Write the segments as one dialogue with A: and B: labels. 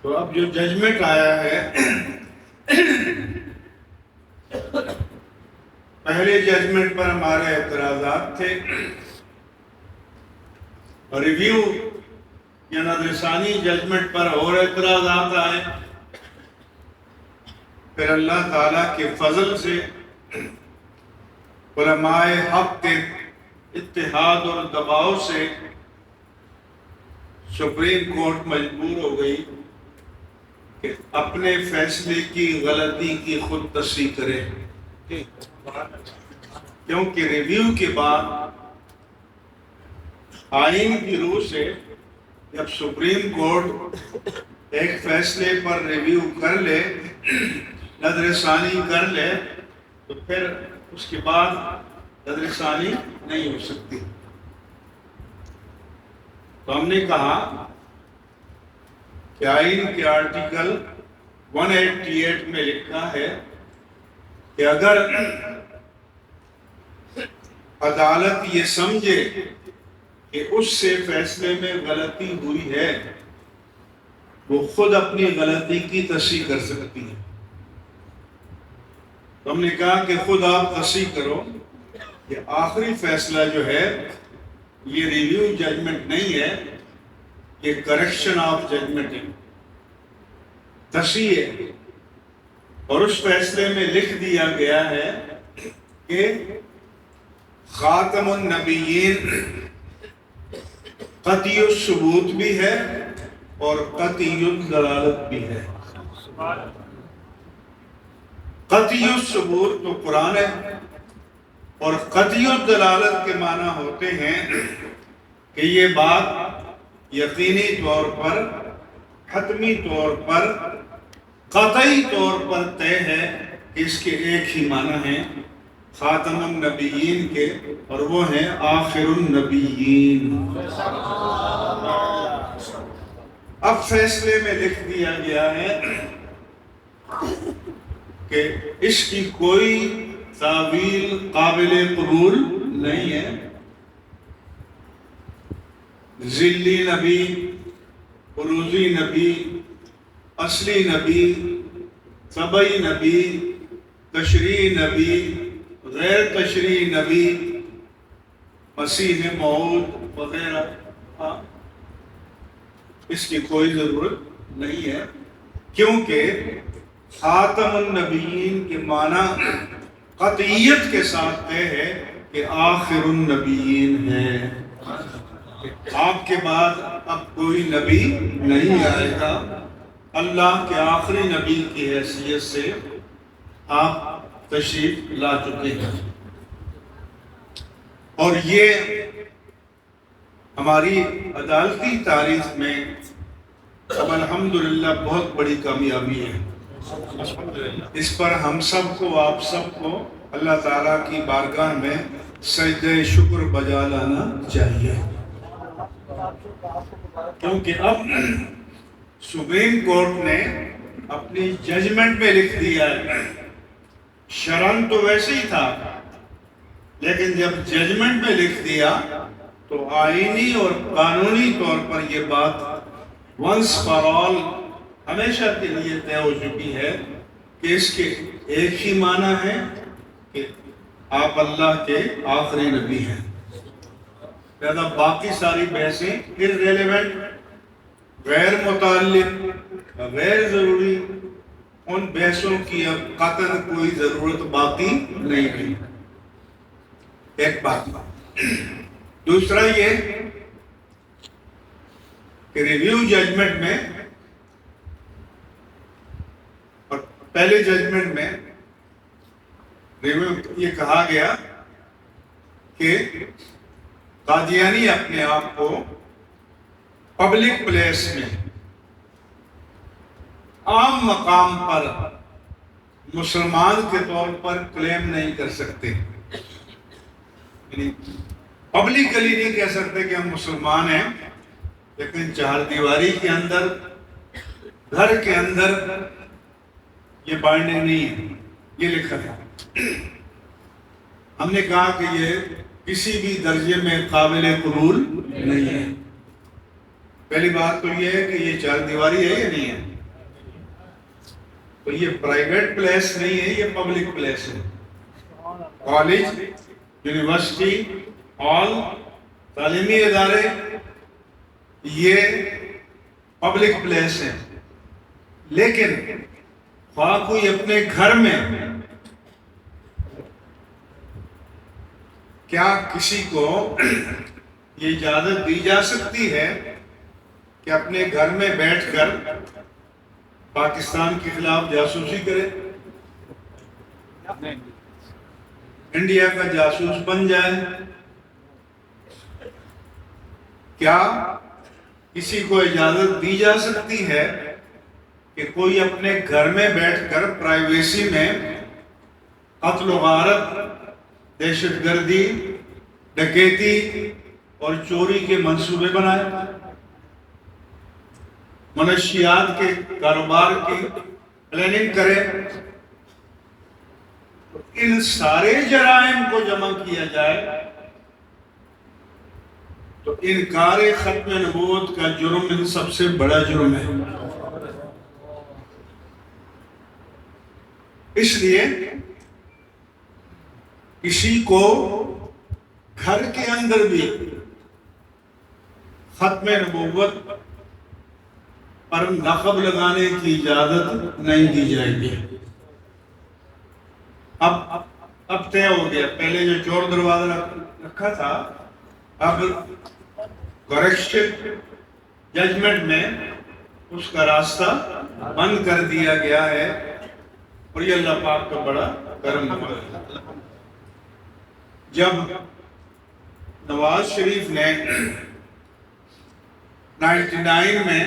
A: تو اب جو ججمنٹ آیا ہے، پہلے ججمنٹ پر ہمارے اعتراضات تھے، ریویو یا نظر ثانی ججمنٹ پر اور اعتراضات آئے. پھر اللہ تعالیٰ کے فضل سے علماء حق کے اتحاد اور دباؤ سے سپریم کورٹ مجبور ہو گئی کہ اپنے فیصلے کی غلطی کی خود تصحیح کرے، کیونکہ ریویو کے بعد آئین کی روح سے جب سپریم کورٹ ایک فیصلے پر ریویو کر لے، نظر ثانی کر لے، تو پھر اس کے بعد نظر ثانی نہیں ہو سکتی. تو ہم نے کہا کہ آئین کے آرٹیکل 188 میں لکھا ہے کہ اگر عدالت یہ سمجھے کہ اس سے فیصلے میں غلطی ہوئی ہے، وہ خود اپنی غلطی کی تصحیح کر سکتی ہے. تو ہم نے کہا کہ خود آپ تصحیح کرو، یہ آخری فیصلہ جو ہے یہ ریویو ججمنٹ نہیں ہے، یہ کریکشن آف ججمنٹ ہے، تصحیح ہے. اور اس فیصلے میں لکھ دیا گیا ہے کہ خاتم النبیین قطعی الثبوت بھی ہے اور قطعی الدلالت بھی ہے. قطعی الثبوت تو قرآن ہے، اور قطعی الدلالت کے معنی ہوتے ہیں کہ یہ بات یقینی طور پر، حتمی طور پر، قطعی طور پر طے ہے کہ اس کے ایک ہی معنی ہیں خاتم النبیین کے، اور وہ ہیں آخر النبیین. اب فیصلے میں لکھ دیا گیا ہے کہ اس کی کوئی تعویل قابل قبول نہیں ہے. ذلی نبی، عروضی نبی، اصلی نبی، طبعی نبی، تشریعی نبی، غیر تشریعی نبی، مسیح موعود وغیرہ، اس کی کوئی ضرورت نہیں ہے، کیونکہ خاتم النبیین کے معنی قطعیت کے ساتھ طے ہے کہ آخر النبیین ہے. آپ کے بعد اب کوئی نبی نہیں آئے گا. اللہ کے آخری نبی کی حیثیت سے آپ تشریف لا چکے ہیں، اور یہ ہماری عدالتی تاریخ میں اب الحمدللہ بہت بڑی کامیابی ہے. اس پر ہم سب کو، آپ سب کو اللہ تعالیٰ کی بارگاہ میں سجدہ شکر بجا لانا چاہیے، کیونکہ اب سپریم کورٹ نے اپنی ججمنٹ میں لکھ دیا ہے. شرعاً تو ویسے ہی تھا، لیکن جب ججمنٹ میں لکھ دیا تو آئینی اور قانونی طور پر یہ بات ونس فار آل ہمیشہ کے لیے طے ہو چکی ہے کہ اس کے ایک ہی معنی ہے کہ آپ اللہ کے آخری نبی ہیں. لہذا باقی ساری بحثیں irrelevant، غیر متعلق، غیر ضروری، ان بحثوں کی اب قطعاً کوئی ضرورت باقی نہیں رہی. ایک بات. دوسرا یہ کہ ریویو ججمنٹ میں اور پہلے ججمنٹ میں ریویو یہ کہا گیا کہ قادیانی اپنے آپ کو پبلک پلیس میں، عام مقام پر مسلمان کے طور پر کلیم نہیں کر سکتے. یعنی پبلکلی نہیں کہہ سکتے کہ ہم مسلمان ہیں، لیکن چہار دیواری کے اندر، گھر کے اندر یہ بائنڈنگ نہیں ہے. یہ لکھا ہے. ہم نے کہا کہ یہ کسی بھی درجے میں قابل قبول نہیں ہے. پہلی بات تو یہ ہے کہ یہ چار دیواری ہے یا نہیں ہے. تو یہ پرائیویٹ پلیس نہیں ہے، یہ پبلک پلیس ہے۔ کالج، یونیورسٹی، ہال، تعلیمی ادارے یہ پبلک پلیس ہے۔ لیکن خواہ کوئی اپنے گھر میں، کیا کسی کو یہ اجازت دی جا سکتی ہے کہ اپنے گھر میں بیٹھ کر پاکستان کے خلاف جاسوسی کرے، انڈیا کا جاسوس بن جائے؟ کیا کسی کو اجازت دی جا سکتی ہے کہ کوئی اپنے گھر میں بیٹھ کر پرائیویسی میں قتل و غارت، دہشت گردی، ڈکیتی اور چوری کے منصوبے بنائے، منشیات کے کاروبار کی پلاننگ کرے؟ ان سارے جرائم کو جمع کیا جائے تو انکار ختم نبوت کا جرم ان سب سے بڑا جرم ہے۔ اس لیے کسی کو گھر کے اندر بھی ختم نبوت پر نقب لگانے کی اجازت نہیں دی جائے گی۔ اب طے ہو گیا، پہلے جو چور دروازہ رکھا تھا، اب کریکشن ججمنٹ میں اس کا راستہ بند کر دیا گیا ہے، اور یہ اللہ پاک کا بڑا کرم ہے۔ جب نواز شریف نے 99 میں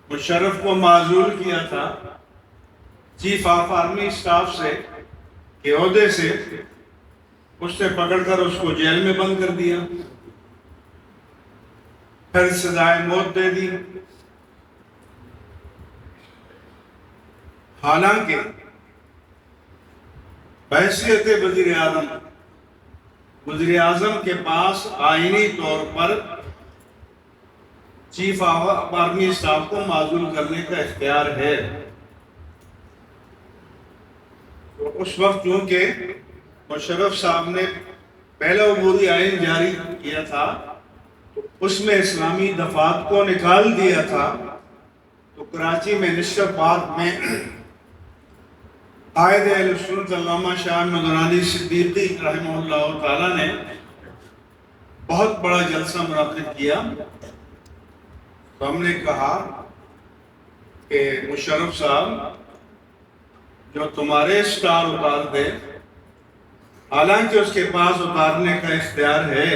A: مشرف کو معزول کیا تھا چیف آف آرمی اسٹاف سے کے عہدے سے، اس نے پکڑ کر اس کو جیل میں بند کر دیا، پھر سزائے موت دے دی۔ حالانکہ بحیثیت وزیر اعظم کے پاس آئینی طور پر چیف آف آرمی اسٹاف کو معزول کرنے کا اختیار ہے۔ تو اس وقت چونکہ مشرف صاحب نے پہلا عبوری آئین جاری کیا تھا، تو اس میں اسلامی دفعات کو نکال دیا تھا، تو کراچی میں نشر پارک میں قائد اہل سنت علامہ شاہ احمد درانی صدیقی رحمہ اللہ تعالیٰ نے بہت بڑا جلسہ منعقد کیا۔ تو ہم نے کہا کہ مشرف صاحب، جو تمہارے سٹار اتار دے، حالانکہ اس کے پاس اتارنے کا اختیار ہے،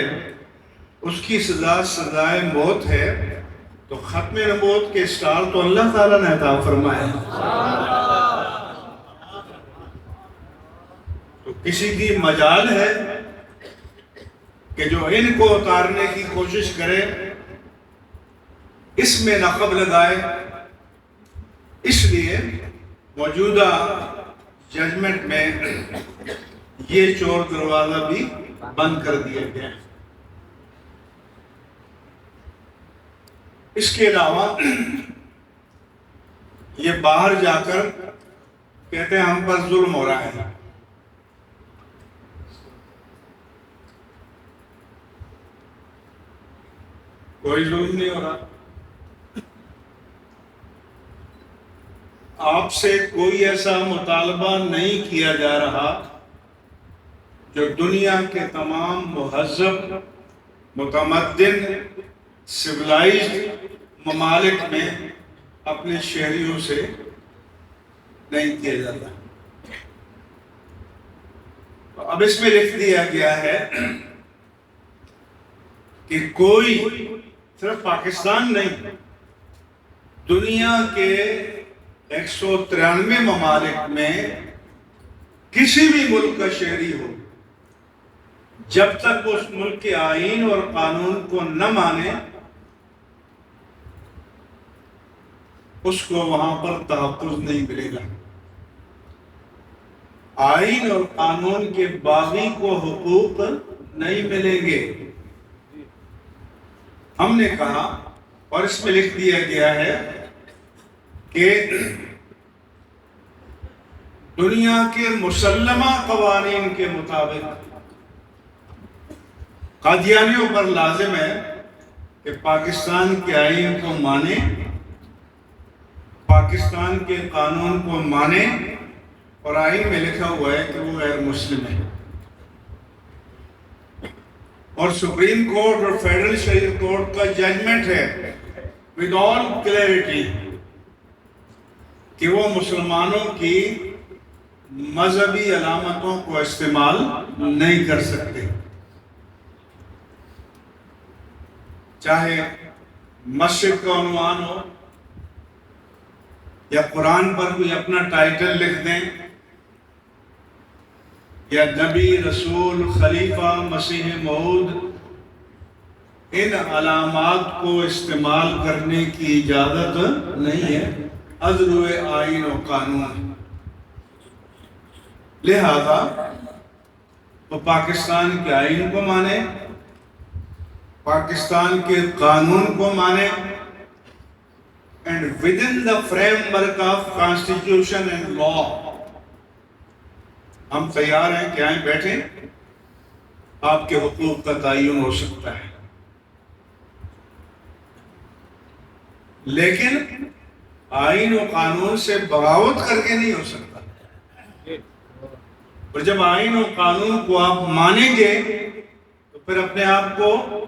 A: اس کی سزا سزائے موت ہے، تو ختم نبوت کے سٹار تو اللہ تعالیٰ نے عطا فرمائے۔ تو کسی کی مجال ہے کہ جو ان کو اتارنے کی کوشش کرے، اس میں نقب لگائے؟ اس لیے موجودہ ججمنٹ میں یہ چور دروازہ بھی بند کر دیا گیا۔ اس کے علاوہ یہ باہر جا کر کہتے ہیں ہم پر ظلم ہو رہا ہے۔ کوئی ظلم نہیں ہو رہا۔ آپ سے کوئی ایسا مطالبہ نہیں کیا جا رہا جو دنیا کے تمام مہذب، متمدن، سویلائزڈ ممالک میں اپنے شہریوں سے نہیں کیا جاتا۔ اب اس میں لکھ دیا گیا ہے کہ کوئی، صرف پاکستان نہیں، دنیا کے 193 ممالک میں کسی بھی ملک کا شہری ہو، جب تک اس ملک کے آئین اور قانون کو نہ مانے، اس کو وہاں پر تحفظ نہیں ملے گا۔ آئین اور قانون کے باغی کو حقوق نہیں ملیں گے۔ ہم نے کہا، اور اس میں لکھ دیا گیا ہے کہ دنیا کے مسلمہ قوانین کے مطابق قادیانیوں پر لازم ہے کہ پاکستان کے آئین کو مانے، پاکستان کے قانون کو مانے، اور آئین میں لکھا ہوا ہے کہ وہ غیر مسلم ہے۔ اور سپریم کورٹ اور فیڈرل شریف کورٹ کا ججمنٹ ہے ود آل کلیئرٹی کہ وہ مسلمانوں کی مذہبی علامتوں کو استعمال نہیں کر سکتے، چاہے مسجد کا عنوان ہو یا قرآن پر کوئی اپنا ٹائٹل لکھ دیں، یا نبی، رسول، خلیفہ، مسیح موعود، ان علامات کو استعمال کرنے کی اجازت نہیں ہے ازروِ آئین و قانون۔ لہذا وہ پاکستان کے آئین کو مانے، پاکستان کے قانون کو مانے، and within the framework of constitution and law ہم تیار ہیں کہ آئیں بیٹھیں، آپ کے حقوق کا تعین ہو سکتا ہے، لیکن آئین و قانون سے بغاوت کر کے نہیں ہو سکتا۔ اور جب آئین و قانون کو آپ مانیں گے تو پھر اپنے آپ کو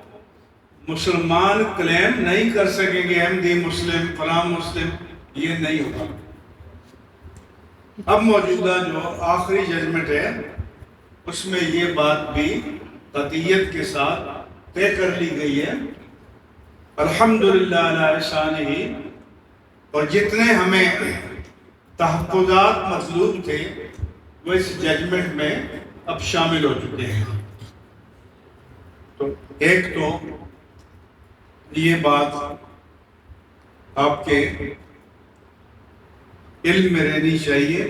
A: مسلمان کلیم نہیں کر سکیں گے، احمدی مسلم، فلاں مسلم، یہ نہیں ہوگا۔ اب موجودہ جو آخری ججمنٹ ہے اس میں یہ بات بھی قطعیت کے ساتھ طے کر لی گئی ہے، الحمدللہ علی احسانہ، اور جتنے ہمیں تحفظات مطلوب تھے وہ اس ججمنٹ میں اب شامل ہو چکے ہیں۔ تو ایک تو یہ بات آپ کے علم میں رہنی چاہیے